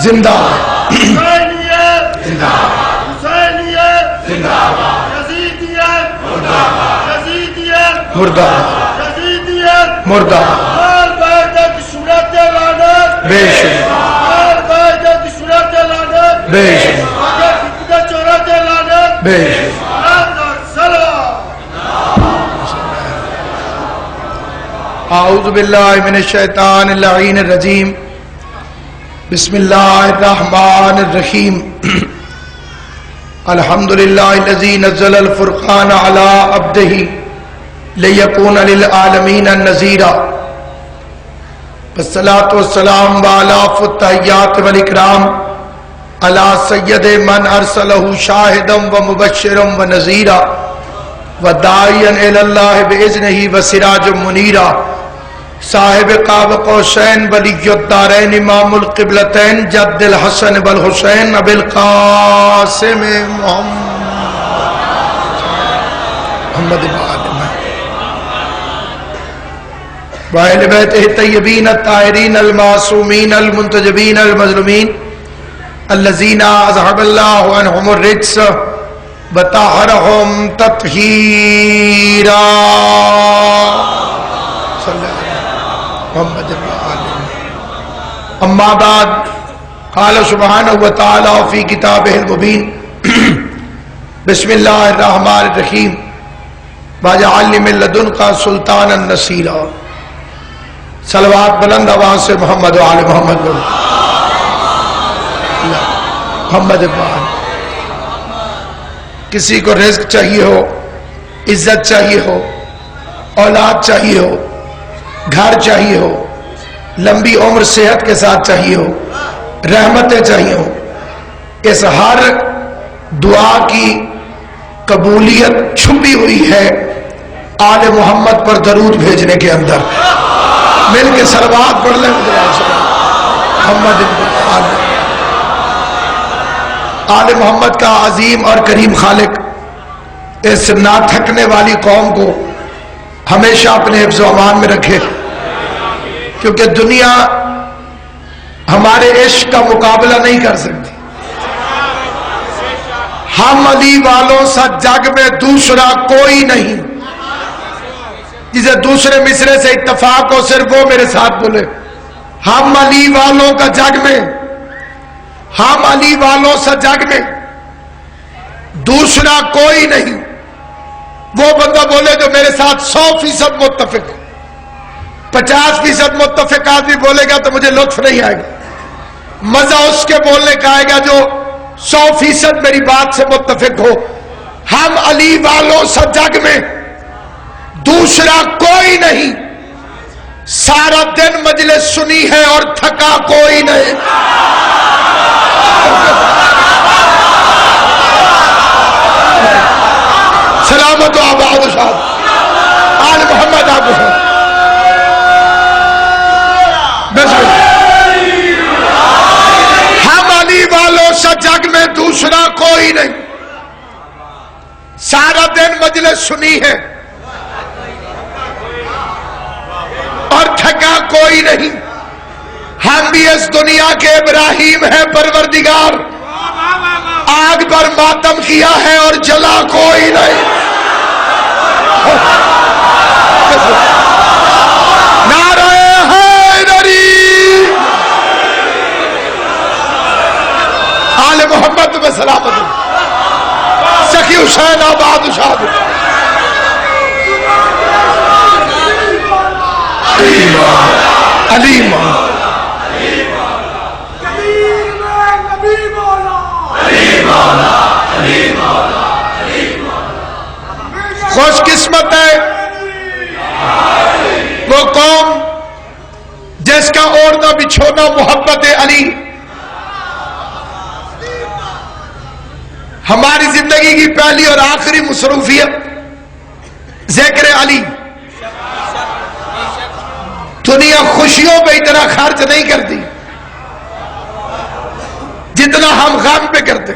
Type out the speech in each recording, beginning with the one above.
زندہ حسینیت زندہ حسینیت زندہ یزیدیت مردہ یزیدیت مردہ یزیدیت مردہ آل بیت صورت لعنت بے شک آل بیت صورت لعنت بے شک صورت لعنت بے شک سلام. اعوذ باللہ من الشیطان اللعین الرجیم بسم اللہ الرحمن الرحیم الحمدللہ الذی نزل الفرقان علی عبدہ لیکون للعالمین نذیرا والصلاة والسلام علی التحیات والاکرام علی سید من ارسلہ شاہدا ومبشرا ونذیرا وداعیا الی اللہ باذنہ وسراجا منیرا صاحب قاب قوسین ولی الدارین امام القبلتین جد الحسن والحسین ابی القاسم محمد وآل بیتہ الطیبین الطاہرین المعصومین المنتجبین المظلومین الذین اذهب اللہ عنہم الرجس وطہرہم تطہیرا صلی اللہ محمد اما بعد قال سبحانہ وتعالی فی کتابہ المبین بسم اللہ الرحمن الرحیم وجعل لي من لدنک سلطانا نصیرا صلوات بلند آواز سے محمد وآل محمد محمد کسی کو رزق چاہیے ہو، عزت چاہیے ہو، اولاد چاہیے ہو، گھر چاہیے ہو، لمبی عمر صحت کے ساتھ چاہیے ہو، رحمتیں چاہیے ہو، اس ہر دعا کی قبولیت چھپی ہوئی ہے آل محمد پر درود بھیجنے کے اندر. مل کے صلوات پڑھ لیں محمد آل محمد کا عظیم اور کریم خالق اس نہ تھکنے والی قوم کو ہمیشہ اپنے حفظ و امان میں رکھے، کیونکہ دنیا ہمارے عشق کا مقابلہ نہیں کر سکتی. ہم علی والوں سا جگ میں دوسرا کوئی نہیں. جسے دوسرے مصرے سے اتفاق ہو صرف وہ میرے ساتھ بولے. ہم علی والوں کا جگ میں، ہم علی والوں سا جگ میں دوسرا کوئی نہیں. وہ بندہ بولے جو میرے ساتھ 100% متفق، 50% متفق آدمی بولے گا تو مجھے لطف نہیں آئے گا. مزہ اس کے بولنے کا آئے گا جو 100% میری بات سے متفق ہو. ہم علی والوں سا جگ میں دوسرا کوئی نہیں. سارا دن مجلس سنی ہے اور تھکا کوئی نہیں. سلامت و آباد شاد آل محمد آپ ہم علی والوں سے جگ میں دوسرا کوئی نہیں. سارا دن مجلس سنی ہے اور تھکا کوئی نہیں. ہم بھی اس دنیا کے ابراہیم ہے پروردگار، آگ پر ماتم کیا ہے اور جلا کوئی نہیں. نعرہ حیدری آل محمد میں سلامت. سخی حسین آباد شاد علیمہ خوش قسمت ہے وہ قوم جس کا اوڑھنا بچھونا محبت علی. ہماری زندگی کی پہلی اور آخری مصروفیت ذکر علی. دنیا خوشیوں پہ اتنا خرچ نہیں کرتی جتنا ہم غم پہ کرتے،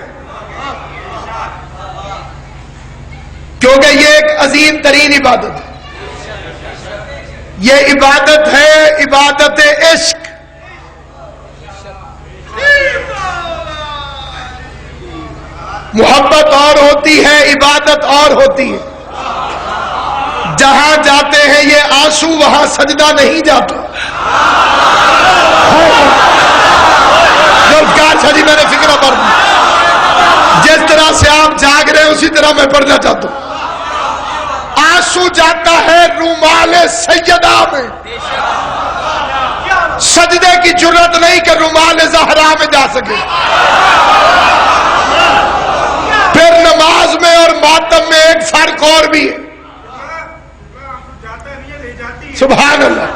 کیونکہ یہ ایک عظیم ترین عبادت ہے. یہ عبادت ہے عبادت عشق. محبت اور ہوتی ہے، عبادت اور ہوتی ہے. جہاں جاتے ہیں یہ آنسو وہاں سجدہ نہیں جاتا. جی میں نے فکرہ پڑھ دی. جس طرح سے آپ جاگ رہے ہیں اسی طرح میں پڑھنا چاہتا ہوں. آنسو جاتا ہے رومال سیدہ میں، سجدے کی جرت نہیں کہ رومال زہرا میں جا سکے. پھر نماز میں اور ماتم میں ایک فرق اور بھی ہے. سبحان اللہ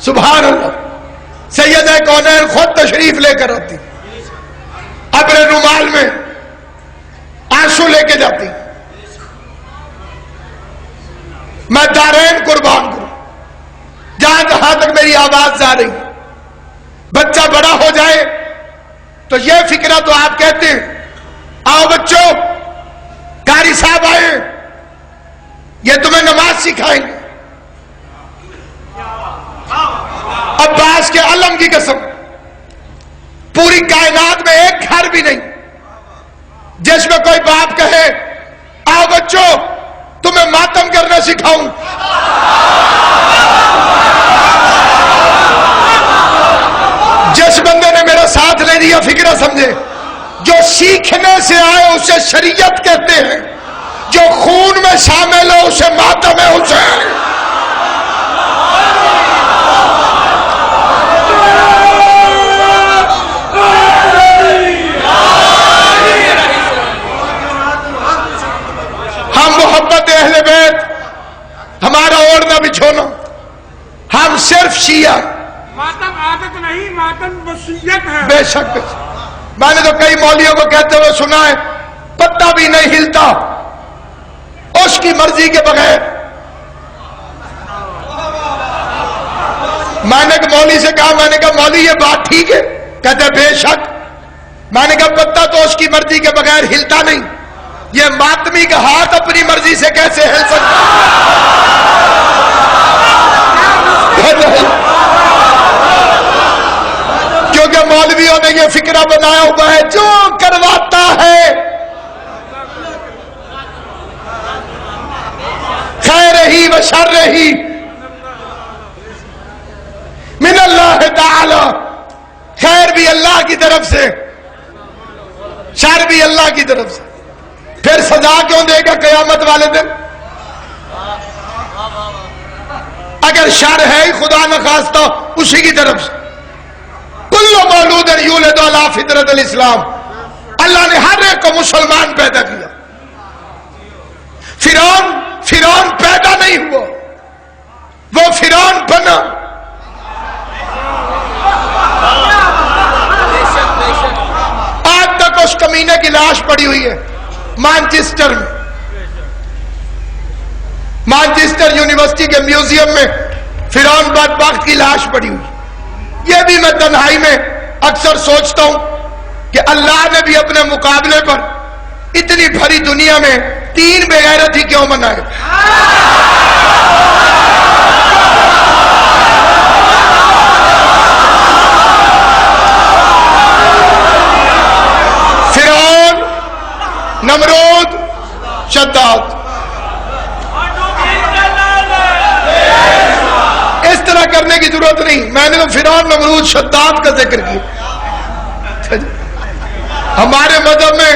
سبحان اللہ. سیدہ کونین خود تشریف لے کر آتی، اپنے رومال میں آنسو لے کے جاتی. میں دارین قربان کروں، جہاں تک میری آواز جا رہی. بچہ بڑا ہو جائے تو یہ فکرہ تو آپ کہتے ہیں آؤ بچوں قاری صاحب آئے یہ تمہیں نماز سکھائیں گے. عباس کے علم کی قسم پوری کائنات میں ایک گھر بھی نہیں جس میں کوئی باپ کہے آؤ بچوں تمہیں ماتم کرنا سکھاؤں. جس بندے نے میرا ساتھ لے دیا فکرہ سمجھے، جو سیکھنے سے آئے اسے شریعت کہتے ہیں، جو خون میں شامل ہو اسے ماتم ہے. اسے ہم محبت اہل بیت ہمارا اوڑھنا بچھونا، ہم صرف شیعہ. ماتم عادت نہیں، ماتم وصیت ہے. بے شک میں نے تو کئی مولویوں کو کہتے ہوئے سنا ہے پتا بھی نہیں ہلتا اس کی مرضی کے بغیر. میں نے مولوی سے کہا، میں نے کہا مولوی یہ بات ٹھیک ہے؟ کہتے بے شک. میں نے کہا پتا تو اس کی مرضی کے بغیر ہلتا نہیں، یہ ماتمی کا ہاتھ اپنی مرضی سے کیسے ہل سکتا؟ کیونکہ مولویوں نے یہ فکرہ بنایا ہوا ہے جو کرواتا ہے خیر ہی و شر ہی من اللہ تعالی، خیر بھی اللہ کی طرف سے شر بھی اللہ کی طرف سے. پھر سزا کیوں دے گا قیامت والے دن؟ اگر شر ہے ہی خدا نخواستہ اسی کی طرف سے. کل مولود یولد علی فطرت الاسلام، اللہ نے ہر ایک کو مسلمان پیدا کیا. فرعون پیدا نہیں ہوا، وہ فرعون بنا. آج تک اس کمینے کی لاش پڑی ہوئی ہے مانچسٹر میں. مانچسٹر یونیورسٹی کے میوزیم میں فرعون بدبخت کی لاش پڑی ہوئی. یہ بھی میں تنہائی میں اکثر سوچتا ہوں کہ اللہ نے بھی اپنے مقابلے پر اتنی بھری دنیا میں 3 بغیرت ہی کیوں بنائے. فرعون، نمرود، شداد. اس طرح کرنے کی ضرورت نہیں. میں نے تو فرعون، نمرود، شداد کا ذکر کیا. ہمارے مذہب میں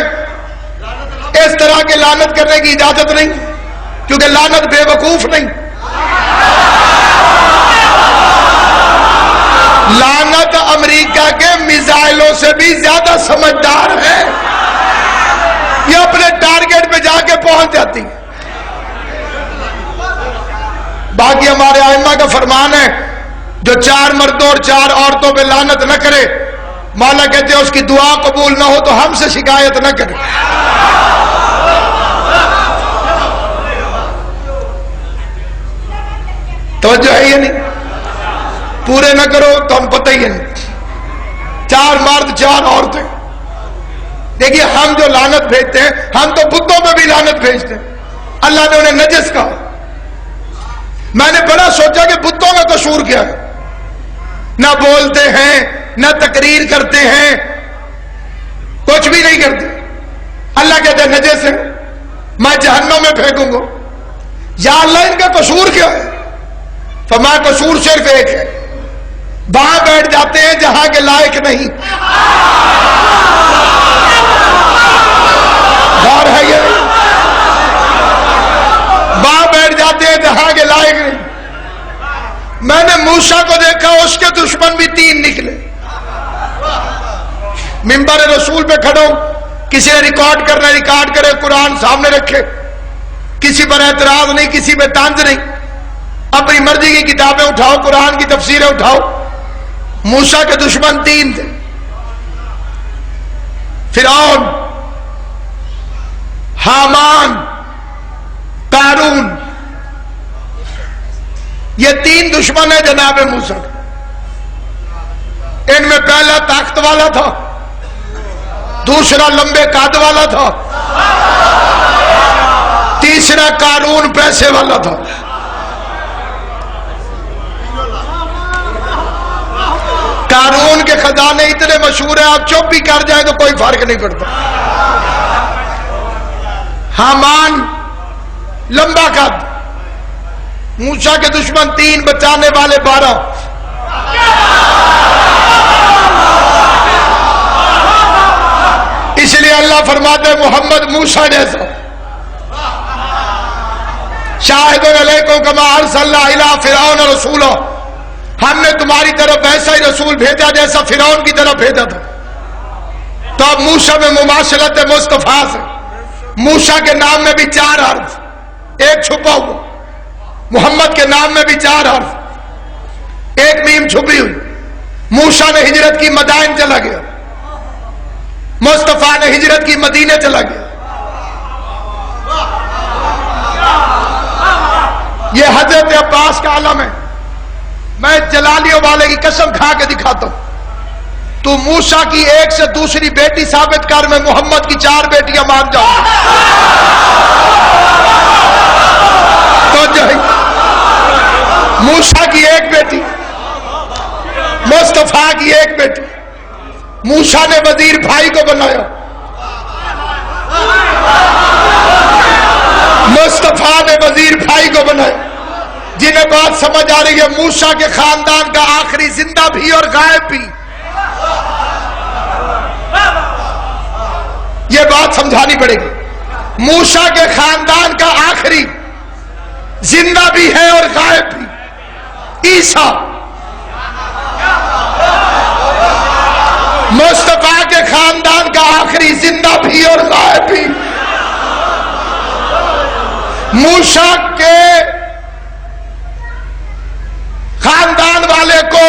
اس طرح کے لعنت کرنے کی اجازت نہیں، کیونکہ لعنت بے وقوف نہیں. لعنت امریکہ کے میزائلوں سے بھی زیادہ سمجھدار ہے، یہ اپنے ٹارگٹ پہ جا کے پہنچ جاتی. باقی ہمارے ائمہ کا فرمان ہے جو 4 مردوں اور 4 عورتوں پہ لعنت نہ کرے، مولا کہتے ہیں اس کی دعا قبول نہ ہو تو ہم سے شکایت نہ کرے. توجہ ہے یہ نہیں؟ پورے نہ کرو تو ہم پتہ ہی نہیں. 4 مرد 4 عورتیں. دیکھیے ہم جو لعنت بھیجتے ہیں، ہم تو بتوں پہ بھی لعنت بھیجتے ہیں. اللہ نے انہیں نجس کہا. میں نے بڑا سوچا کہ بتوں کا قصور کیا ہے؟ نہ بولتے ہیں، نہ تقریر کرتے ہیں، کچھ بھی نہیں کرتے. اللہ کہتے ہیں نجس ہیں، میں جہنم میں پھینکوں گا۔ یا اللہ ان کا قصور کیا ہے؟ فرمایا قصور صرف ایک ہے، وہاں بیٹھ جاتے ہیں جہاں کے لائق نہیں۔ غور ہے یہ؟ وہاں بیٹھ جاتے ہیں جہاں کے لائق نہیں۔ میں نے موسیٰ کو دیکھا، اس کے دشمن بھی 3 نکلے۔ منبر رسول پہ کھڑو، کسی نے ریکارڈ کرنا ریکارڈ کرے، قرآن سامنے رکھے، کسی پر اعتراض نہیں، کسی پہ طنز نہیں، اپنی مرضی کی کتابیں اٹھاؤ، قرآن کی تفسیریں اٹھاؤ۔ موسیٰ کے دشمن 3 تھے، فرعون، حامان، قارون۔ یہ 3 دشمن ہیں جناب موسیٰ۔ ان میں پہلا طاقت والا تھا، دوسرا لمبے قد والا تھا، تیسرا قارون پیسے والا تھا۔ قارون کے خزانے اتنے مشہور ہیں، آپ چپ بھی کر جائیں تو کوئی فرق نہیں پڑتا۔ حامان لمبا قد، موسیٰ کے دشمن 3، بچانے والے 12۔ اس لیے اللہ فرماتے ہیں محمد موسیٰ جیسا، شاہد علیکم کما ارسلنا الی فرعون رسولا، ہم نے تمہاری طرف ویسا ہی رسول بھیجا جیسا فرعون کی طرف بھیجا تھا۔ تو اب موسیٰ میں مماثلت مصطفیٰ سے، موسیٰ کے نام میں بھی 4 حرف، ایک چھپا ہوا، محمد کے نام میں بھی 4 حرف، ایک میم چھپی ہوئی۔ موسیٰ نے ہجرت کی مدائن چلا گیا، مصطفیٰ نے ہجرت کی مدینے چلا گیا۔ یہ حضرت عباس کا عالم ہے۔ میں جلالیوں والے کی قسم کھا کے دکھاتا ہوں، تو موسیٰ کی ایک سے دوسری بیٹی ثابت کر، میں محمد کی 4 بیٹیاں مان جاؤں۔ تو جو موسیٰ کی 1 بیٹی، مصطفیٰ کی 1 بیٹی، موسیٰ نے وزیر بھائی کو بنایا، مصطفیٰ نے وزیر بھائی کو بنایا۔ جنہیں بات سمجھ آ رہی ہے، موسیٰ کے خاندان کا آخری زندہ بھی اور غائب بھی، یہ بات سمجھانی پڑے گی۔ موسیٰ کے خاندان کا آخری زندہ بھی ہے اور غائب بھی عیسیٰ۔ مصطفیٰ کے خاندان کا آخری زندہ بھی اور غائب بھی۔ موسیٰ کے خاندان والے کو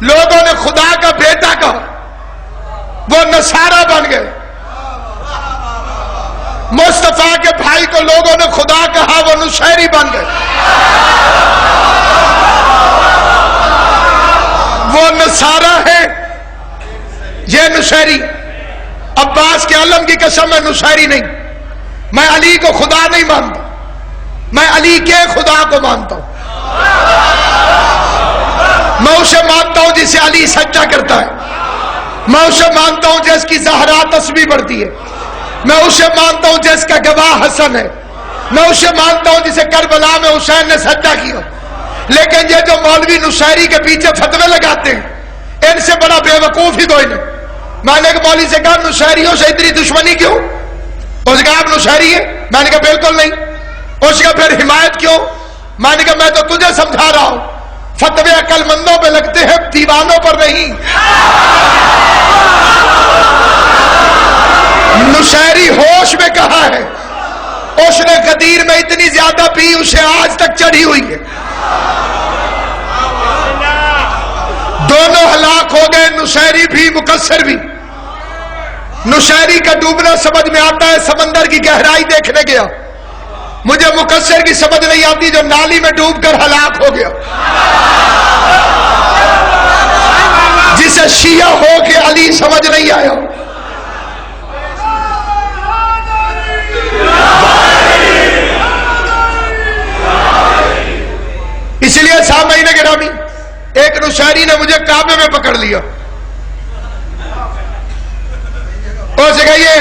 لوگوں نے خدا کا بیٹا کہا، وہ نصارہ بن گئے۔ مصطفیٰ کے بھائی کو لوگوں نے خدا کہا، وہ نصیری بن گئے۔ وہ نصارہ ہے، یہ نصیری۔ عباس کے علم کی قسم میں نصیری نہیں، میں علی کو خدا نہیں مانتا، میں علی کے خدا کو مانتا ہوں۔ میں اسے مانتا ہوں جسے علی سجدہ کرتا ہے، میں اسے مانتا ہوں جس کی زہرا تسبیح پڑھتی ہے، میں اسے مانتا ہوں جس کا گواہ حسن ہے، میں اسے مانتا ہوں جسے کربلا میں حسین نے سجدہ کیا۔ لیکن یہ جو مولوی نصیری کے پیچھے فتوے لگاتے ہیں، ان سے بڑا بے وقوف ہی کوئی نہیں۔ میں نے ایک مولوی سے کہا نصیریوں سے اتنی دشمنی کیوں؟ اس نے کہا آپ نصیری ہیں؟ میں نے کہا بالکل نہیں۔ اس کا پھر حمایت کیوں؟ میں نے کہا میں تو تجھے سمجھا رہا ہوں، فتوے عقل مندوں پہ لگتے ہیں، دیوانوں پر نہیں۔ نصیری ہوش میں کہا ہے، اس نے غدیر میں اتنی زیادہ پی اسے آج تک چڑھی ہوئی ہے۔ دونوں ہلاک ہو گئے، نصیری بھی مقصر بھی۔ نصیری کا ڈوبنا سمجھ میں آتا ہے، سمندر کی گہرائی دیکھنے گیا۔ مجھے مقصر کی سمجھ نہیں آتی جو نالی میں ڈوب کر ہلاک ہو گیا، جسے شیعہ ہو کے علی سمجھ نہیں آیا۔ اس لیے سامعین گرامی، ایک نصیری نے مجھے کعبے میں پکڑ لیا، اور سے کہیے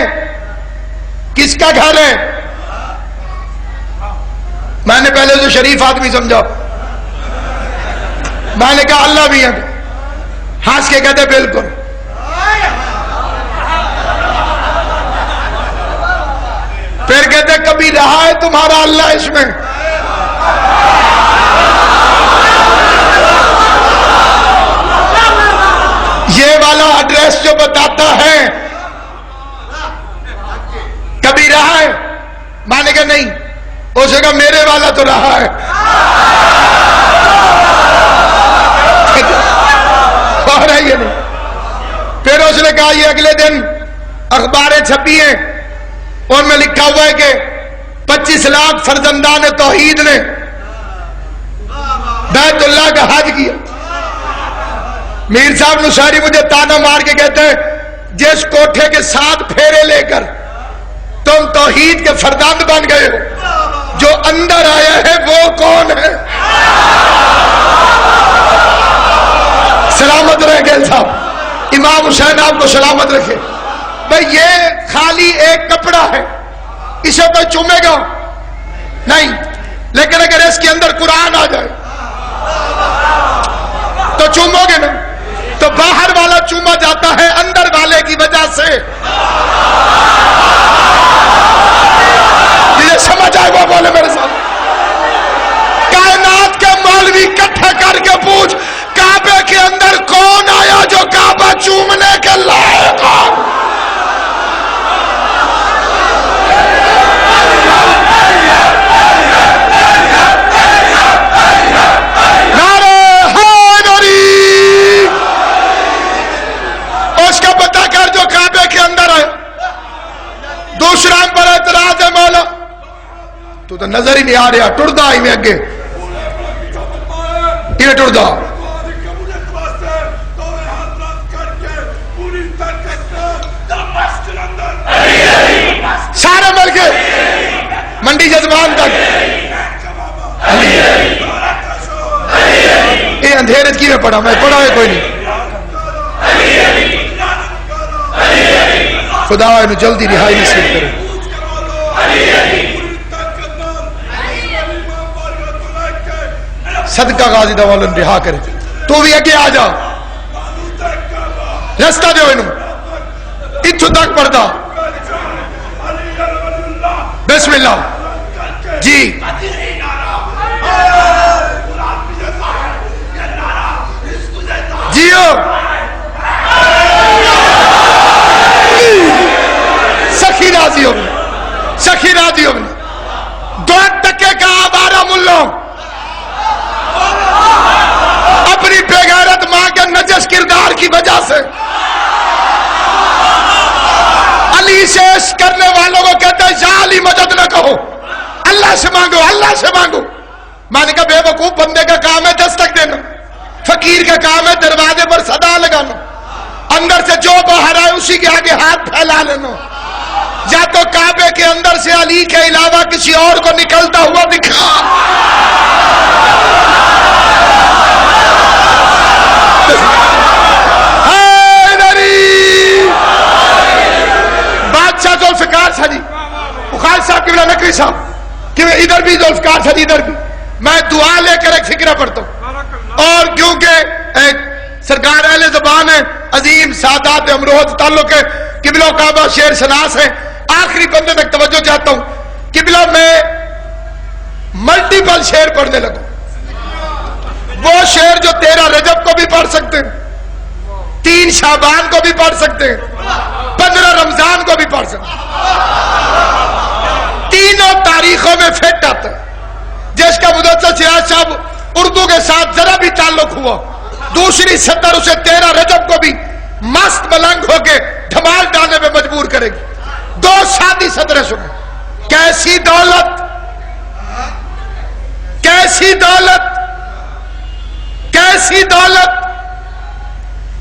کس کا گھر ہے؟ میں نے پہلے تو شریف آدمی سمجھا، میں نے کہا اللہ بھی ہے، ہنس کے کہتے بالکل۔ پھر کہتے کبھی رہا ہے تمہارا اللہ اس میں؟ یہ والا ایڈریس جو بتاتا ہے کبھی رہا ہے؟ میں نے کہا نہیں۔ اس نے کہا میرے والا تو رہا ہے۔ اور ہے یہ نہیں۔ پھر اس نے کہا یہ اگلے دن اخباریں چھپی ہیں، ان میں لکھا ہوا ہے کہ 25 لاکھ فرزندان توحید نے بیت اللہ کا حج کیا۔ میر صاحب نصیری مجھے تانا مار کے کہتے ہیں جس کوٹھے کے 7 پھیرے لے کر تم توحید کے فرزند بن گئے ہو، جو اندر آیا ہے وہ کون ہے؟ سلامت رہے گیل صاحب، امام حسین آپ کو سلامت رکھے۔ بھئی یہ خالی ایک کپڑا ہے، اسے کوئی چومے گا نہیں، لیکن اگر اس کے اندر قرآن آ جائے تو چومو گے نا؟ تو باہر والا چوما جاتا ہے اندر والے کی وجہ سے۔ یہ سمجھ آئے وہ بولے میرے ساتھ۔ کائنات کے مولوی اکٹھا کر کے پوچھ کعبے کے اندر کون آیا جو کعبہ چومنے کے لائق ہو؟ دوسرا پر اعتراض ہے مولا تو نظر ہی نہیں آ رہا، ٹردا ہی میں اگے یہ ٹردا سارے مل کے منڈی جزمان تک۔ یہ اندھیرے کی میں پڑھا، میں پڑھا ہے کوئی نہیں۔ خدا انہوں جلدی رہائی نصیب کرے۔ صدقہ غازی دوالن رہا کرے۔ تو بھی اگے آ جا، رستہ دے انہوں اتھو تک پڑھتا۔ بسم اللہ جی۔ جیو سخی راضی ہوگی، سخی راضی ہوگی۔ 2 ٹکے کا آوارہ ملوں اپنی بےغیرت ماں کے نجس کردار کی وجہ سے علی سے کرنے والوں کو کہتے ہیں یا علی مدد نہ کہو، اللہ سے مانگو، اللہ سے مانگو۔ میں نے کہا بے وقوف بندے کا کام ہے دستک دینا، فقیر کا کام ہے دروازے پر صدا لگانا، اندر سے جو باہر آئے اسی کے آگے ہاتھ پھیلا لینا۔ یا تو کعبے کے اندر سے علی کے علاوہ کسی اور کو نکلتا ہوا دکھا۔ بادشاہ ذوالفقار تھا جی، بخاری صاحب قبلہ نقوی صاحب کہ ادھر بھی ذوالفقار تھا جی، ادھر بھی۔ میں دعا لے کر ایک فکرہ پڑھتا ہوں، اور کیونکہ ایک سرکار اہل زبان ہے، عظیم سادات امروہت تعلق ہے، قبلہ کعبہ شیر شناس ہے، آخری بندے تک توجہ چاہتا ہوں۔ قبلہ میں ملٹیپل شیر پڑھنے لگا، وہ شیر جو 13 رجب کو بھی پڑھ سکتے ہیں، 3 شعبان کو بھی پڑھ سکتے ہیں، 15 رمضان کو بھی پڑھ سکتے ہیں، تینوں تاریخوں میں فٹ آتا ہے۔ جس کا مدثر سراج صاحب اردو کے ساتھ ذرا بھی تعلق ہوا، دوسری سطر اسے 13 رجب کو بھی مست ملنگ ہو کے دھمال ڈالنے میں مجبور کرے گی۔ 2 سادی سطریں سنیں۔ کیسی دولت، کیسی دولت، کیسی دولت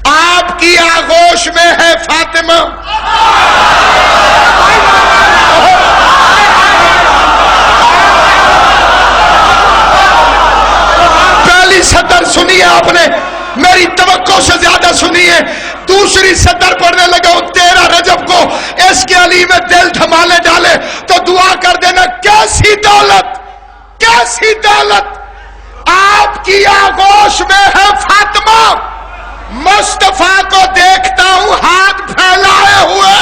آپ کی آغوش میں ہے فاطمہ، پہلی سطر سنیے آپ نے، میری توقع سے زیادہ سنیے۔ دوسری سطر پڑھنے لگا ہوں 13 رجب کو اس کے علی میں دل دھمالے ڈالے تو دعا کر دینا کیسی دولت، کیسی دولت آپ کی آغوش میں ہے فاطمہ، مصطفیٰ کو دیکھتا ہوں ہاتھ پھیلائے ہوئے،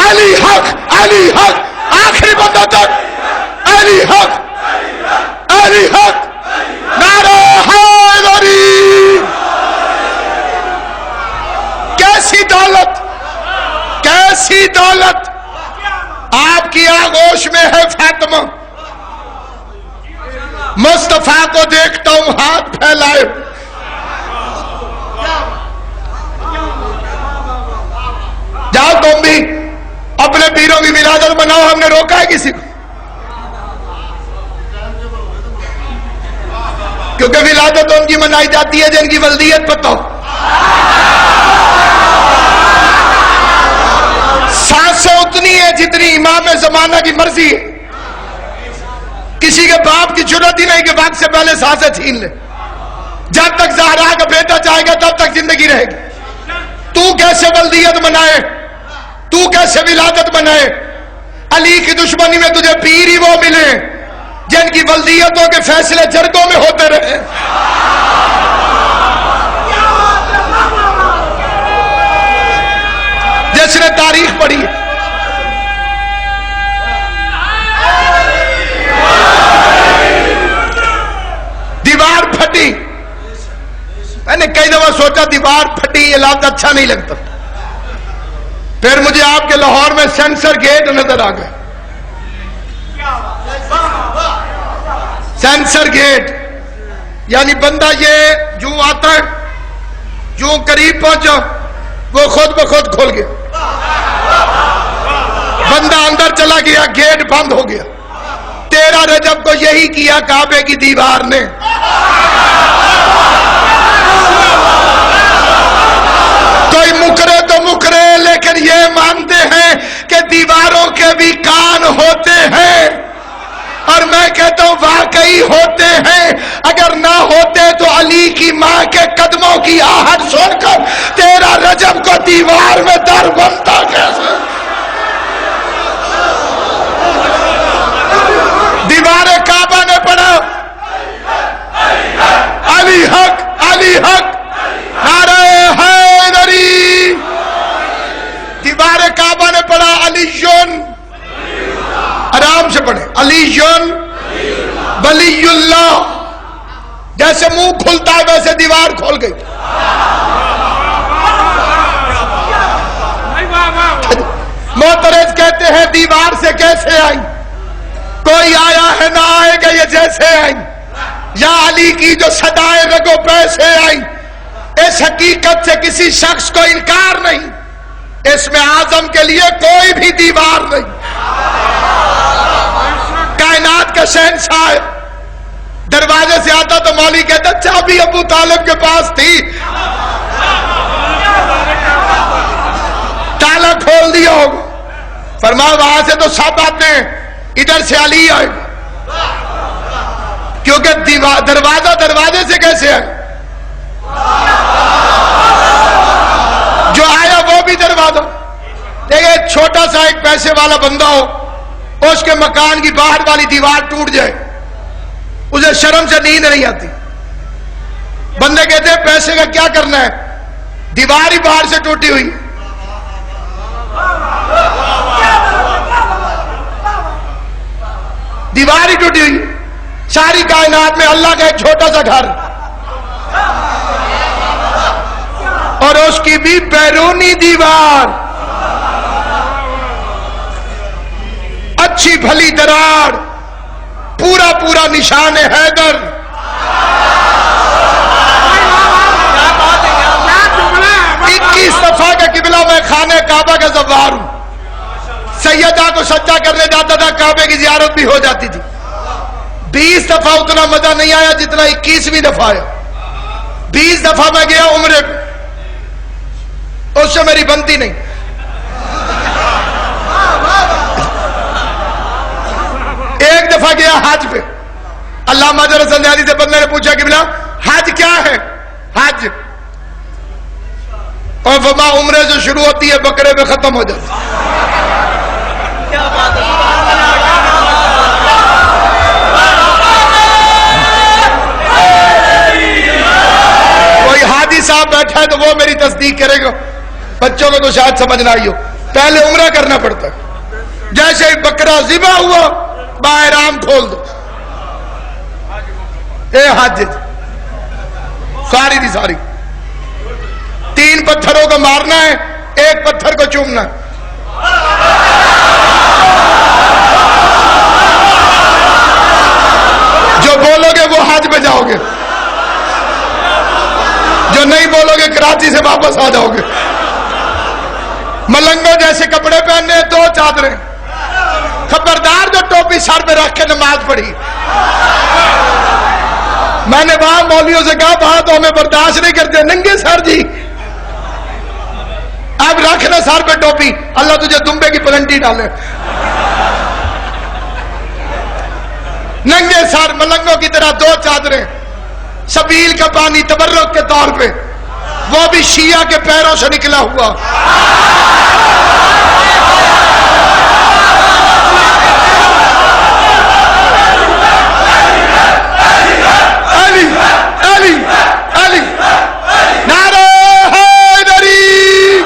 علی حق، علی حق، آخری بندہ تک علی حق، علی حق، نعرہ حیدری۔ کیسی دولت، کیسی دولت آپ کی آغوش میں ہے فاطمہ، مصطفیٰ کو دیکھتا ہوں ہاتھ پھیلائے۔ جاؤ تم بھی اپنے پیروں کی ولادت مناؤ، ہم نے روکا ہے کسی کو؟ کیونکہ ولادت ان کی منائی جاتی ہے جن کی ولدیت پتہ ہو۔ سانسیں اتنی ہے جتنی امام زمانہ کی مرضی ہے، کسی کے باپ کی جرات ہی نہیں کہ وقت سے پہلے سانسیں چھین لے، جب تک زہرا کا بیٹا چاہے گا تب تک زندگی رہے گی۔ تو کیسے ولدیت منائے، تو کیسے ولادت منائے؟ علی کی دشمنی میں تجھے پیر ہی وہ ملے جن کی ولدیتوں کے فیصلے جرگوں میں ہوتے رہے۔ جس نے تاریخ پڑھی دیوار پھٹی، میں نے کئی دفعہ سوچا دیوار پھٹی یہ لفظ اچھا نہیں لگتا، پھر مجھے آپ کے لاہور میں سینسر گیٹ نظر آ گئے۔ سینسر گیٹ یعنی بندہ یہ جو آتا ہے جو قریب پہنچا وہ خود بخود کھل گیا، بندہ اندر چلا گیا گیٹ بند ہو گیا۔ 13 رجب کو یہی کیا کعبے کی دیوار نے۔ کوئی مکرے تو مکرے لیکن یہ مانتے ہیں کہ دیواروں کے بھی کان ہوتے ہیں، اور میں کہتا ہوں واقعی ہوتے ہیں۔ اگر نہ ہوتے تو علی کی ماں کے قدموں کی آہٹ سن کر 13 رجب کو دیوار میں در بنتا کیسے؟ دیوار کعبہ نے پڑھا علی حق، علی حق، نعرہ حیدری۔ دیوار کعبہ نے پڑھا علی یون، آرام سے پڑھے، علی یون ولی اللہ۔ جیسے منہ کھلتا ہے ویسے دیوار کھول گئی۔ معترض کہتے ہیں دیوار سے کیسے آئی؟ کوئی آیا ہے نہ آئے گا یہ جیسے آئی، یا علی کی جو صدائے رگو پے سے آئی۔ اس حقیقت سے کسی شخص کو انکار نہیں، اسم اعظم کے لیے کوئی بھی دیوار نہیں۔ کائنات کا شہنشاہ دروازے سے آتا تو مولوی کہتا چابی ابو طالب کے پاس تھی، تالا کھول دیا ہوگا۔ فرمایا وہاں سے تو سب آتے ہیں، ادھر سے علی آئے گا، کیونکہ دروازہ دروازے سے کیسے آئے؟ جو آیا وہ بھی دروازہ۔ دیکھیں چھوٹا سا ایک پیسے والا بندہ ہو، اس کے مکان کی باہر والی دیوار ٹوٹ جائے، اسے شرم سے نیند نہیں آتی۔ بندے کہتے ہیں پیسے کا کیا کرنا ہے، دیوار ہی باہر سے ٹوٹی ہوئی، دیوار ہی ٹوٹی ہوئی۔ ساری کائنات میں اللہ کا ایک چھوٹا سا گھر، اور اس کی بھی بیرونی دیوار، اچھی بھلی دراڑ، پورا پورا نشان حیدر۔ 21 دفعہ کا قبلہ میں خانہ کعبہ کا زوار ہوں۔ سیدہ کو سجدہ کرنے جاتا تھا، کعبے کی زیارت بھی ہو جاتی تھی۔ 20 دفعہ اتنا مزہ نہیں آیا جتنا 21ویں دفعہ آیا۔ 20 دفعہ میں گیا عمرے پہ، اس سے میری بنتی نہیں۔ دفعہ گیا حج پہ. علامہ زندانی سے بندے نے پوچھا کہ بلا حج کیا ہے؟ حج اور فما عمرے سے شروع ہوتی ہے بکرے پہ ختم ہو جاتی. کوئی حاجی صاحب بیٹھا ہے تو وہ میری تصدیق کرے گا. بچوں کو تو شاید سمجھ نہ آئی ہو. پہلے عمرہ کرنا پڑتا ہے. جیسے ہی بکرا ذبح ہوا باحرام کھول دو. اے حج ساری دی ساری 3 پتھروں کو مارنا ہے, 1 پتھر کو چومنا ہے. جو بولو گے وہ حج پہ جاؤ گے, جو نہیں بولو گے کراچی سے واپس آ جاؤ گے. ملنگوں جیسے کپڑے پہننے 2 چادریں. خبردار جو ٹوپی سر پہ رکھ کے نماز پڑھی. میں نے وہاں مولویوں سے کہا وہاں تو ہمیں برداشت نہیں کرتے. ننگے سر جی اب رکھنا سر پہ ٹوپی, اللہ تجھے دمبے کی پلنٹی ڈالے. ننگے سر ملنگوں کی طرح 2 چادریں. سبیل کا پانی تبرک کے طور پہ, وہ بھی شیعہ کے پیروں سے نکلا ہوا. علی علی علی نعرہ حیدری.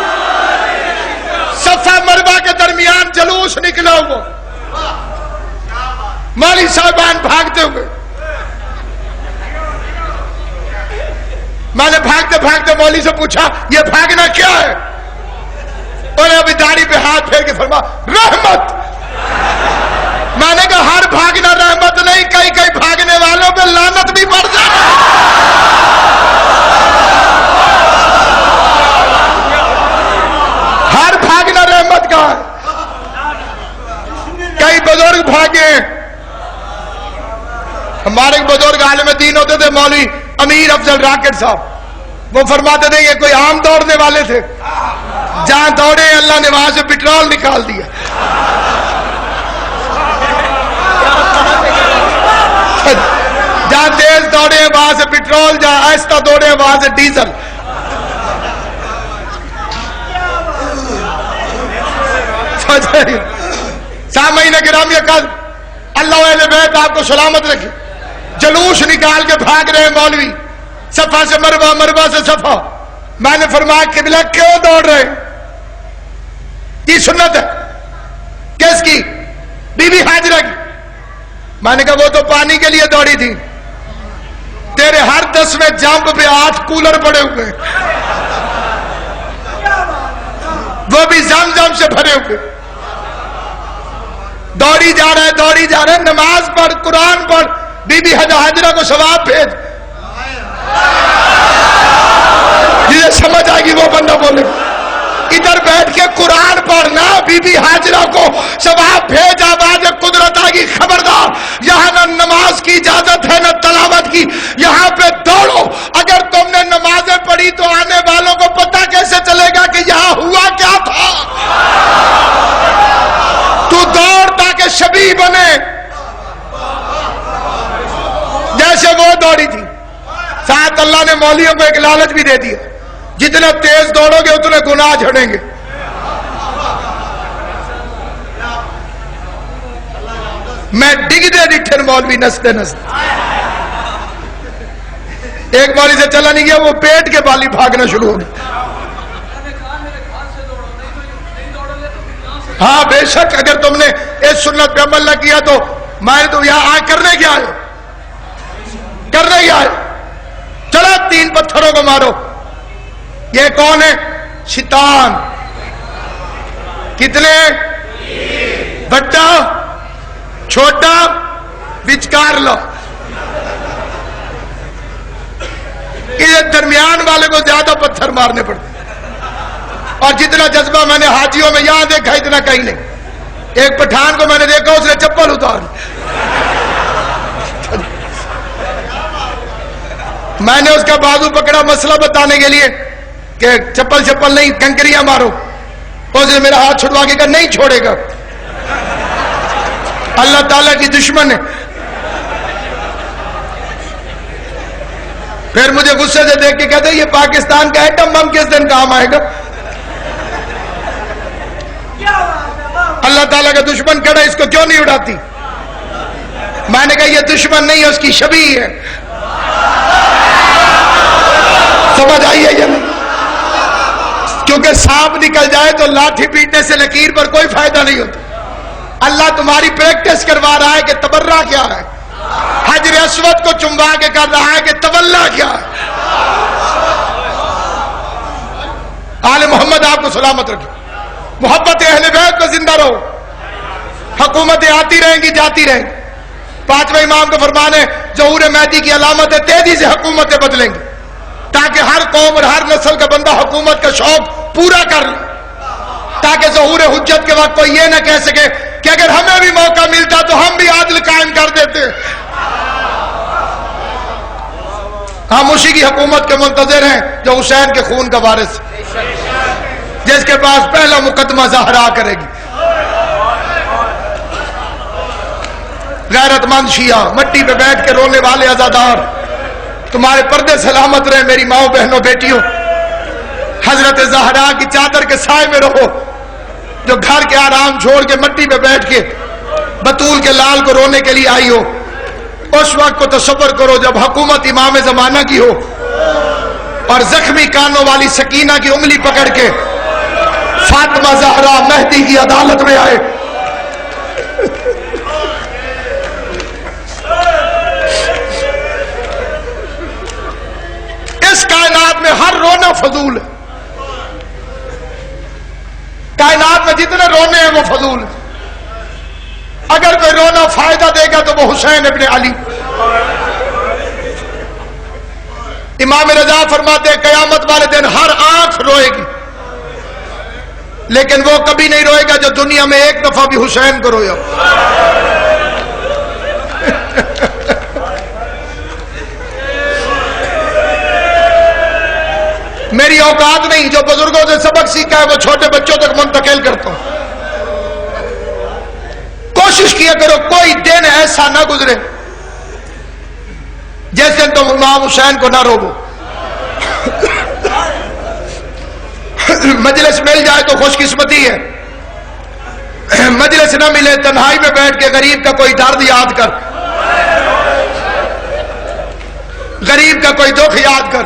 صفا مروہ کے درمیان جلوس نکلا ہوا. مولوی صاحبان بھاگتے ہوئے. میں نے بھاگتے بھاگتے مولوی سے پوچھا یہ بھاگنا کیا ہے؟ اور ابھی داڑھی پہ ہاتھ پھیر کے فرما رحمت. میں نے کہا ہر بھاگنا رحمت نہیں, کئی کئی بھاگنے والوں پہ لعنت بھی پڑ جائے. ہر بھاگنا رحمت کا ہے. کئی بزرگ بھاگے. ہمارے بزرگ عالم دین ہوتے تھے مولوی امیر افضل راکٹ صاحب. وہ فرماتے تھے یہ کوئی عام دوڑنے والے تھے, جہاں دوڑے اللہ نے وہاں سے پٹرول نکال دیا. جہاں تیز دوڑے ہیں وہاں سے پٹرول, جہاں آہستہ دوڑے ہیں وہاں سے ڈیزل. سامعین گرامی قدر, اللہ اہل بیت آپ کو سلامت رکھے. جلوس نکال کے بھاگ رہے مولوی, صفا سے مروہ, مروہ سے صفا. میں نے فرمایا قبلہ کیوں دوڑ رہے؟ یہ سنت ہے. کس کی؟ بی بی ہاجرہ کی. میں نے کہا وہ تو پانی کے لیے دوڑی تھی, تیرے ہر 10ویں جمپ پہ 8 کولر پڑے ہوئے, وہ بھی زمزم سے بھرے ہوئے. دوڑی جا رہا ہے, دوڑی جا رہا ہے. نماز پڑھ, قرآن پڑھ, بی بی ہاجرہ کو ثواب بھیج. جسے سمجھ آئے گی وہ بندہ بولے. ادھر بیٹھ کے قرآن پڑھنا, بی بی ہاجرہ کو ثواب بھیج. آواز قدرت آگی خبردار, یہاں نہ نماز کی اجازت ہے نہ تلاوت کی, یہاں پہ دوڑو. اگر تم نے نمازیں پڑھی تو آنے والوں کو پتہ کیسے چلے گا کہ یہاں ہوا کیا تھا؟ تو دوڑ تاکہ شبیہ بنے جیسے وہ دوڑی تھی. ساتھ اللہ نے مولویوں کو ایک لالچ بھی دے دیا, جتنا تیز دوڑو گے اتنے گناہ جھڑیں گے. میں ڈگ دے ڈٹھر مولوی نستے نستے. ایک مولوی سے چلا نہیں گیا, وہ پیٹ کے بالی بھاگنا شروع ہو گیا. ہاں بے شک اگر تم نے اس سنت پہ عمل نہ کیا تو میں تو یہاں کرنے کیا ہے, کرنے کیا ہے. چلو 3 پتھروں کو مارو. یہ کون ہے؟ شیطان. کتنے؟ بڑا چھوٹا وچکار لو. یہ درمیان والے کو زیادہ پتھر مارنے پڑتے, اور جتنا جذبہ میں نے حاجیوں میں یہاں دیکھا اتنا کہیں نہیں. ایک پٹھان کو میں نے دیکھا اس نے چپل اتار, میں نے اس کا بازو پکڑا مسئلہ بتانے کے لیے کہ چپل نہیں کنکریاں مارو. اس نے میرا ہاتھ چھڑوا کے کہا نہیں چھوڑے گا. اللہ تعالیٰ کی دشمن ہے. پھر مجھے غصے سے دیکھ کے کہتے یہ پاکستان کا ایٹم بم کس دن کام آئے گا؟ اللہ تعالیٰ کا دشمن کھڑا ہے، اس کو کیوں نہیں اڑاتی؟ میں نے کہا یہ دشمن نہیں ہے، اس کی شبیہ ہے. سمجھ آئی ہے یا نہیں؟ کیونکہ سانپ نکل جائے تو لاٹھی پیٹنے سے لکیر پر کوئی فائدہ نہیں ہوتا. اللہ تمہاری پریکٹس کروا رہا ہے کہ تبرہ کیا ہے، حجر اسود کو چمبا کے کر رہا ہے کہ تولا کیا ہے. آل محمد آپ کو سلامت رکھے. محبت اہل بیت کو زندہ رہو. حکومتیں آتی رہیں گی جاتی رہیں گی. پانچویں امام کا فرمان ہے ظہور مہدی کی علامت ہے تیزی سے حکومتیں بدلیں گی، تاکہ ہر قوم اور ہر نسل کا بندہ حکومت کا شوق پورا کر لے، تاکہ ظہور حجت کے وقت کوئی یہ نہ کہہ سکے کہ اگر ہمیں بھی موقع ملتا تو ہم بھی عادل قائم کر دیتے. ہم اسی کی حکومت کے منتظر ہیں جو حسین کے خون کا وارث، جس کے پاس پہلا مقدمہ زہرا کرے گی. غیرت مند شیعہ، مٹی پہ بیٹھ کے رونے والے عزادار، تمہارے پردے سلامت رہے میری ماؤں بہنوں بیٹیوں. حضرت زہرا کی چادر کے سائے میں رہو. جو گھر کے آرام چھوڑ کے مٹی پہ بیٹھ کے بطول کے لال کو رونے کے لیے آئی ہو، اس وقت کو تصور کرو جب حکومت امام زمانہ کی ہو اور زخمی کانوں والی سکینہ کی انگلی پکڑ کے فاطمہ زہرا مہدی کی عدالت میں آئے. اس کائنات میں ہر رونا فضول ہے. کائنات میں جتنے رونے ہیں وہ فضول ہیں. اگر کوئی رونا فائدہ دے گا تو وہ حسین ابن علی. امام رضا فرماتے ہیں قیامت والے دن ہر آنکھ روئے گی، لیکن وہ کبھی نہیں روئے گا جو دنیا میں ایک دفعہ بھی حسین کو رویا. میری اوقات نہیں، جو بزرگوں سے سبق سیکھا ہے وہ چھوٹے بچوں تک منتقل کرتا ہوں. کوشش کیا کرو کوئی دن ایسا نہ گزرے جس دن تم امام حسین کو نہ روو. مجلس مل جائے تو خوش قسمتی ہے، مجلس نہ ملے تنہائی میں بیٹھ کے غریب کا کوئی درد یاد کر، غریب کا کوئی دکھ یاد کر.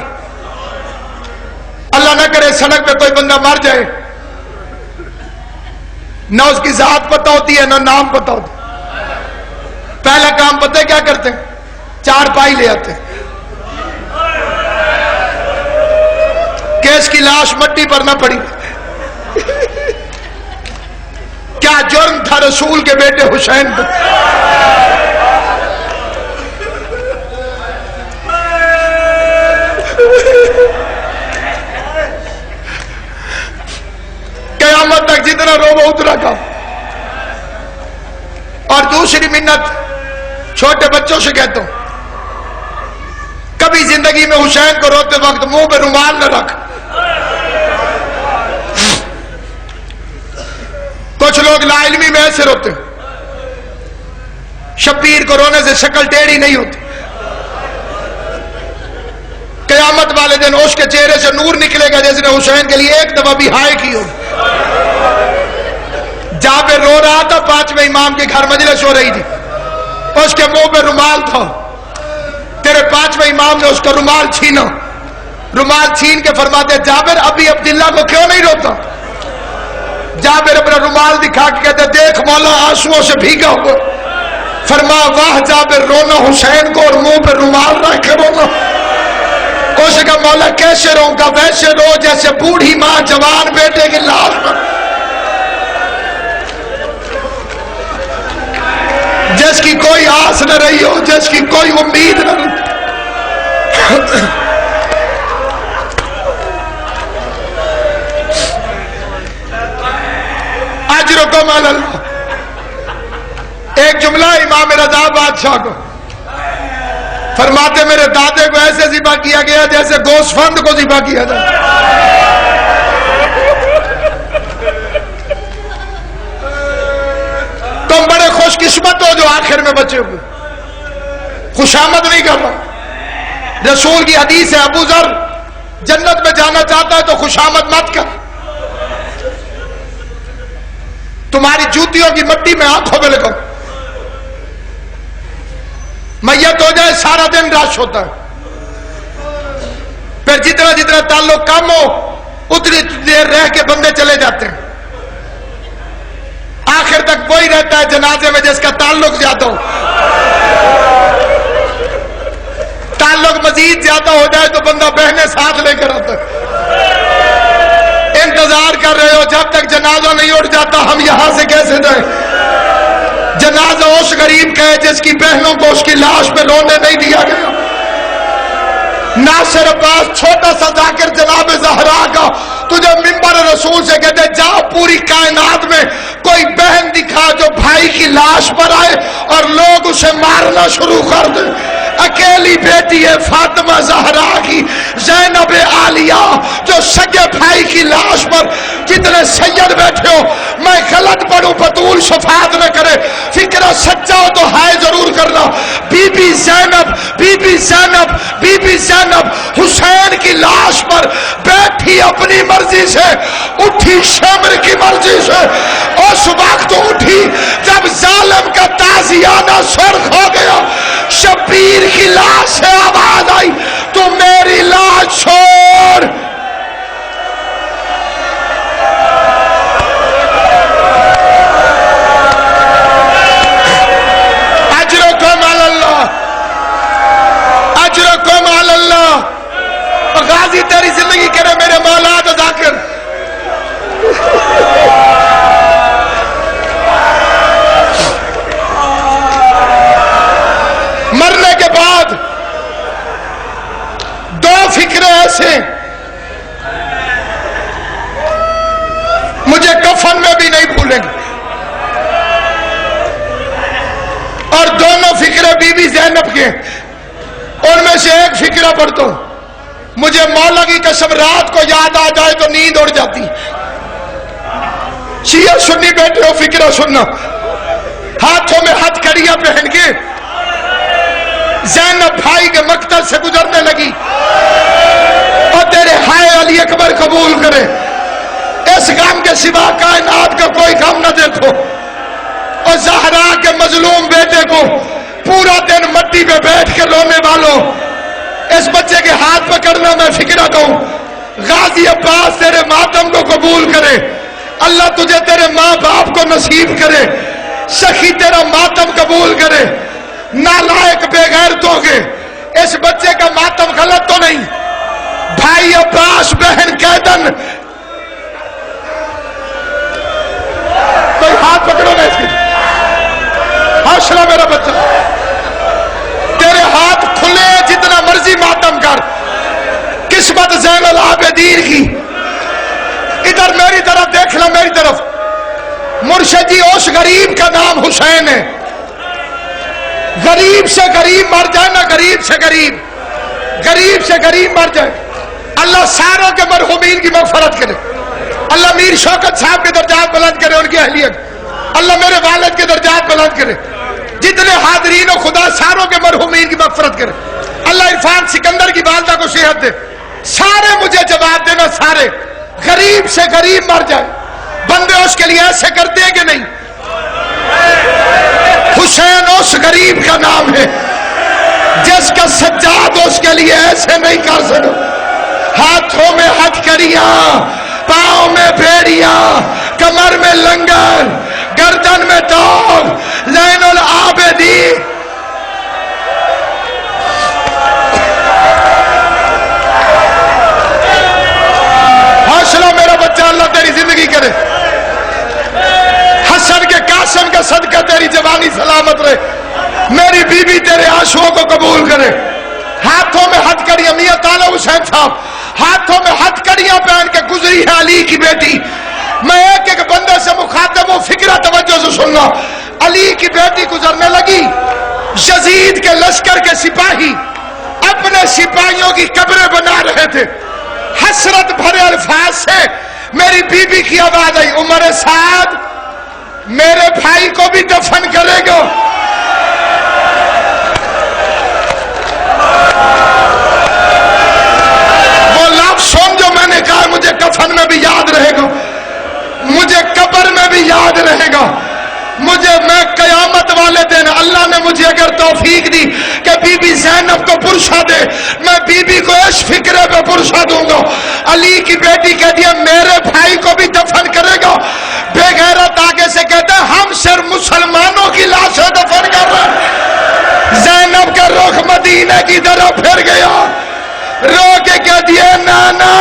اللہ نہ کرے سڑک پہ کوئی بندہ مر جائے، نہ اس کی ذات پتہ ہوتی ہے نہ نام پتہ ہوتا. پہلا کام پتہ ہے کیا کرتے ہیں؟ چار پائی لے آتے ہیں کہ اس کی لاش مٹی پر نہ پڑی. کیا جرم تھا رسول کے بیٹے حسین پر؟ قیامت تک جتنا روبو اتنا کا. اور دوسری منت چھوٹے بچوں سے کہتا ہوں کبھی زندگی میں حسین کو روتے وقت منہ پہ رومال نہ رکھ. کچھ لوگ لا علمی میں ایسے روتے، شبیر کو رونے سے شکل ٹیڑھی نہیں ہوتی. قیامت والے دن اس کے چہرے سے نور نکلے گا جس نے حسین کے لیے ایک دفعہ بھی ہائے کی ہو. جابر رو رہا تھا، پانچویں امام کے گھر مجلس ہو رہی تھی، اس کے منہ پہ رومال تھا. تیرے پانچویں امام نے اس کا رومال چھینا. رومال چھین کے فرماتے جابر ابھی عبداللہ کو کیوں نہیں روتا؟ جابر اپنا رومال دکھا کے کہتے دیکھ مولا آنسوؤں سے بھیگا ہوا. فرما واہ جابر رونا حسین کو اور منہ پہ رومال رکھ کے رونا. اس نے کہا مولا کیسے رو گا؟ ویسے رو جیسے بوڑھی ماں جوان بیٹے کی لاش پر، جس کی کوئی آس نہ رہی ہو، جس کی کوئی امید نہ رہی. اجرکم علی اللہ. ایک جملہ امام رضا بادشاہ کو فرماتے میرے دادے کو ایسے ذبح کیا گیا جیسے گوسفند کو ذبح کیا جائے. تم بڑے خوش خوش قسمت ہو جو آخر میں بچے ہوئے. خوشامد نہیں کرنا. رسول کی حدیث ہے ابو ذر جنت میں جانا چاہتا ہے تو خوشامد مت کر. تمہاری جوتیوں کی مٹی میں آنکھوں میں لگاؤ. میت ہو جائے سارا دن رش ہوتا ہے. پھر جتنا جتنا تعلق کم ہو اتنی دیر رہ کے بندے چلے جاتے ہیں. آخر تک وہی رہتا ہے جنازے میں جس کا تعلق زیادہ ہو. تعلق مزید زیادہ ہو جائے تو بندہ بہنیں ساتھ لے کر آتا ہے. انتظار کر رہے ہو جب تک جنازہ نہیں اٹھ جاتا ہم یہاں سے کیسے جائیں. جنازہ اس غریب کا ہے جس کی بہنوں کو اس کی لاش پہ رونے نہیں دیا گیا. ناصر عباس چھوٹا سا ذاکر جناب زہرا کا تجھے منبر رسول سے کہتے جاؤ پوری کائنات میں کوئی بہن دکھا جو بھائی کی لاش پر آئے اور لوگ اسے مارنا شروع کر دیں. اکیلی بیٹی ہے فاطمہ زہرا کی زینب عالیہ جو سگے بھائی کی لاش پر کتنے سید بیٹھے ہو. میں غلط پڑھوں بطول شفاعت نہ کرے. فکرہ سچا ہو تو ہائے ضرور کرنا. Bibi Zainab Bibi Zainab Bibi Zainab Hussain کی لاش پر بیٹھی اپنی مرضی سے اٹھی شمر کی مرضی سے. اس وقت اٹھی جب ظالم کا تازیانہ سرخ ہو گیا. شبیر کی لاش سے آواز آئی تو میری لاش چھوڑ. اجرکم علی اللہ اجرکم علی اللہ. غازی تیری زندگی کرے میرے مولا تو ذاکر. مرنے کے بعد دو فکرے ایسے مجھے کفن میں بھی نہیں بھولیں گے. اور دونوں فکرے بی بی زینب کے. ان میں سے ایک فکرہ پڑھتا ہوں مجھے مولا کی قسم رات کو یاد آ جائے تو نیند اڑ جاتی. شیعہ سنی بیٹھے ہو فکرہ سننا. ہاتھوں میں ہتھ کڑیاں پہن کے زینب بھائی کے مقتل سے گزرنے لگی اور تیرے ہائے علی اکبر قبول کرے. اس غم کے سوا کائنات کا کوئی غم نہ دیکھو. اور زہرا کے مظلوم بیٹے کو پورا دن مٹی پہ بیٹھ کے رونے والوں اس بچے کے ہاتھ پکڑنا میں فکرہ کہوں. غازی عباس تیرے ماتم کو قبول کرے. اللہ تجھے تیرے ماں باپ کو نصیب کرے. سخی تیرا ماتم قبول کرے. نالائق بے غیرتوں کے اس بچے کا ماتم غلط تو نہیں. بھائی عباس بہن قیدن کوئی ہاتھ پکڑو نا اس کے. حوصلہ میرا بچہ تیرے ہاتھ کھلے جتنا مرضی ماتم کر. قسمت زین العابدین کی. ادھر میری طرف دیکھنا میری طرف. مرشد جی اس غریب کا نام حسین ہے. غریب سے غریب مر جائے نا غریب سے غریب مر جائے. اللہ ساروں کے مرحومین کی مغفرت کرے. اللہ میر شوکت صاحب کے درجات بلند کرے. ان کی اہلیت اللہ میرے والد کے درجات بلند کرے. جتنے حاضرین و خدا ساروں کے مرحومین کی مغفرت کرے. اللہ عرفان سکندر کی والدہ کو صحت دے. سارے مجھے جواب دینا. سارے غریب سے غریب مر جائے. بندے اس کے لیے ایسے کرتے ہیں کہ نہیں؟ حسین اس غریب کا نام ہے جس کا سجاد اس کے لیے ایسے نہیں کر سکتا. ہاتھوں میں ہتھکڑیاں پاؤں میں بھیڑیاں کمر میں لنگر گردن میں توق زین العابدین. حوصلہ میرا بچہ اللہ تیری زندگی کرے. حسن کے قاسم کا صدقہ تیری جوانی سلامت رہے. میری بیوی تیرے آنسوؤں کو قبول کرے. ہاتھوں میں ہتھکڑیاں میاں طالب حسین صاحب ہاتھوں میں ہتھکڑیاں پہن کے گزری ہے علی کی بیٹی. میں ایک ایک بندے سے مخاطب ہوں. فکرہ توجہ سے سننا. علی کی بیٹی گزرنے لگی. یزید کے لشکر کے سپاہی اپنے سپاہیوں کی قبریں بنا رہے تھے. حسرت بھرے الفاظ سے میری بیوی کی آواز آئی عمر سعد میرے بھائی کو بھی دفن کرے گا. وہ لفظ سن جو میں نے کہا مجھے کفن میں بھی یاد رہے گا, مجھے قبر میں بھی یاد رہے گا, مجھے میں قیامت والے دن اللہ نے مجھے اگر توفیق دی کہ بی بی زینب کو پرشا دے, میں بی بی کو اس فکرے پہ پرشا دوں گا. علی کی بیٹی کہتی ہے میرے بھائی کو بھی دفن کرے گا. بے غیرت آگے سے کہتے ہیں ہم صرف مسلمانوں کی لاشیں دفن کر رہے ہیں. زینب کا رخ مدینے کی طرف پھر گیا, رو کے کہتی ہے نانا